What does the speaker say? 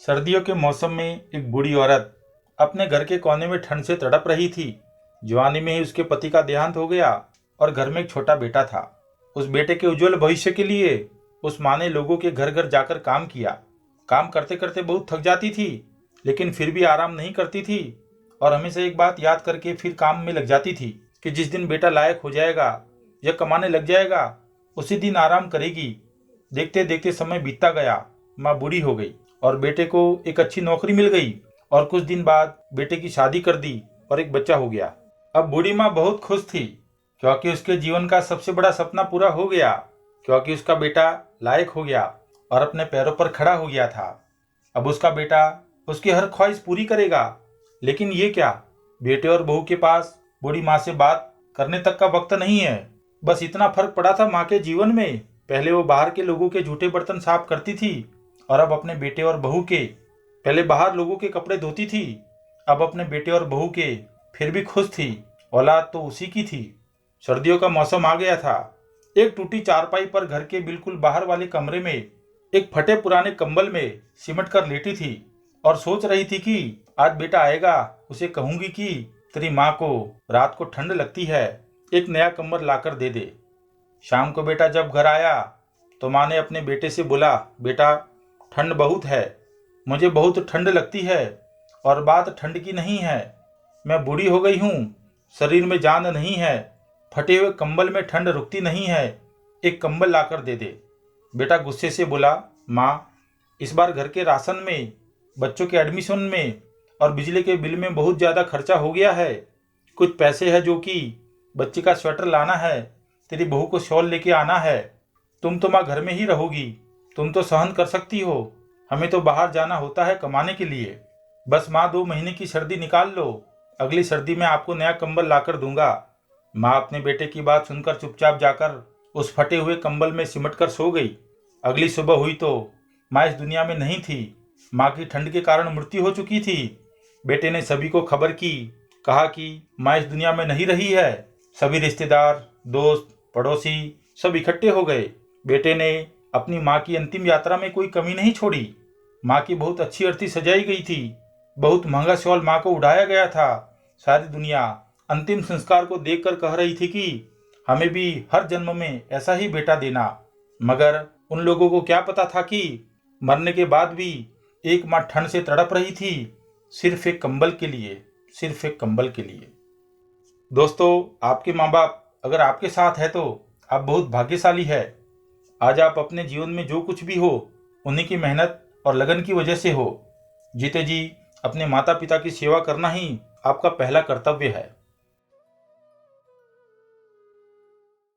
सर्दियों के मौसम में एक बूढ़ी औरत अपने घर के कोने में ठंड से तड़प रही थी। जवानी में ही उसके पति का देहांत हो गया और घर में एक छोटा बेटा था। उस बेटे के उज्जवल भविष्य के लिए उस माँ ने लोगों के घर घर जाकर काम किया। काम करते करते बहुत थक जाती थी, लेकिन फिर भी आराम नहीं करती थी और हमेशा एक बात याद करके फिर काम में लग जाती थी कि जिस दिन बेटा लायक हो जाएगा या कमाने लग जाएगा उसी दिन आराम करेगी। देखते देखते समय बीतता गया। माँ बूढ़ी हो गई और बेटे को एक अच्छी नौकरी मिल गई और कुछ दिन बाद बेटे की शादी कर दी और एक बच्चा हो गया। अब बूढ़ी माँ बहुत खुश थी क्योंकि उसके जीवन का सबसे बड़ा सपना पूरा हो गया, क्योंकि उसका बेटा लायक हो गया और अपने पैरों पर खड़ा हो गया था। अब उसका बेटा उसकी हर ख्वाहिश पूरी करेगा। लेकिन ये क्या, बेटे और बहू के पास बूढ़ी माँ से बात करने तक का वक्त नहीं है। बस इतना फर्क पड़ा था माँ के जीवन में। पहले वो बाहर के लोगों के जूठे बर्तन साफ करती थी और अब अपने बेटे और बहू के। पहले बाहर लोगों के कपड़े धोती थी, अब अपने बेटे और बहू के। फिर भी खुश थी, औलाद तो उसी की थी। सर्दियों का मौसम आ गया था। एक टूटी चारपाई पर घर के बिल्कुल बाहर वाले कमरे में एक फटे पुराने कंबल में सिमट कर लेटी थी और सोच रही थी कि आज बेटा आएगा, उसे कहूंगी कि तेरी माँ को रात को ठंड लगती है, एक नया कंबल लाकर दे दे। शाम को बेटा जब घर आया तो माँ ने अपने बेटे से बोला, बेटा ठंड बहुत है, मुझे बहुत ठंड लगती है और बात ठंड की नहीं है, मैं बूढ़ी हो गई हूँ, शरीर में जान नहीं है, फटे हुए कंबल में ठंड रुकती नहीं है, एक कंबल लाकर दे दे। बेटा गुस्से से बोला, माँ इस बार घर के राशन में, बच्चों के एडमिशन में और बिजली के बिल में बहुत ज़्यादा खर्चा हो गया है। कुछ पैसे है जो कि बच्चे का स्वेटर लाना है, तेरी बहू को शॉल लेके आना है। तुम तो माँ घर में ही रहोगी, तुम तो सहन कर सकती हो, हमें तो बाहर जाना होता है कमाने के लिए। बस माँ 2 महीने की सर्दी निकाल लो, अगली सर्दी में आपको नया कंबल लाकर दूंगा। माँ अपने बेटे की बात सुनकर चुपचाप जाकर उस फटे हुए कंबल में सिमट कर सो गई। अगली सुबह हुई तो माँ इस दुनिया में नहीं थी। माँ की ठंड के कारण मृत्यु हो चुकी थी। बेटे ने सभी को खबर की, कहा कि माँ इस दुनिया में नहीं रही है। सभी रिश्तेदार, दोस्त, पड़ोसी सब इकट्ठे हो गए। बेटे ने अपनी माँ की अंतिम यात्रा में कोई कमी नहीं छोड़ी। माँ की बहुत अच्छी अर्थी सजाई गई थी, बहुत महंगा शॉल माँ को उड़ाया गया था। सारी दुनिया अंतिम संस्कार को देखकर कह रही थी कि हमें भी हर जन्म में ऐसा ही बेटा देना। मगर उन लोगों को क्या पता था कि मरने के बाद भी एक माँ ठंड से तड़प रही थी, सिर्फ एक कंबल के लिए, सिर्फ एक कंबल के लिए। दोस्तों, आपके माँ बाप अगर आपके साथ है तो आप बहुत भाग्यशाली है। आज आप अपने जीवन में जो कुछ भी हो उन्हीं की मेहनत और लगन की वजह से हो। जीते जी अपने माता पिता की सेवा करना ही आपका पहला कर्तव्य है।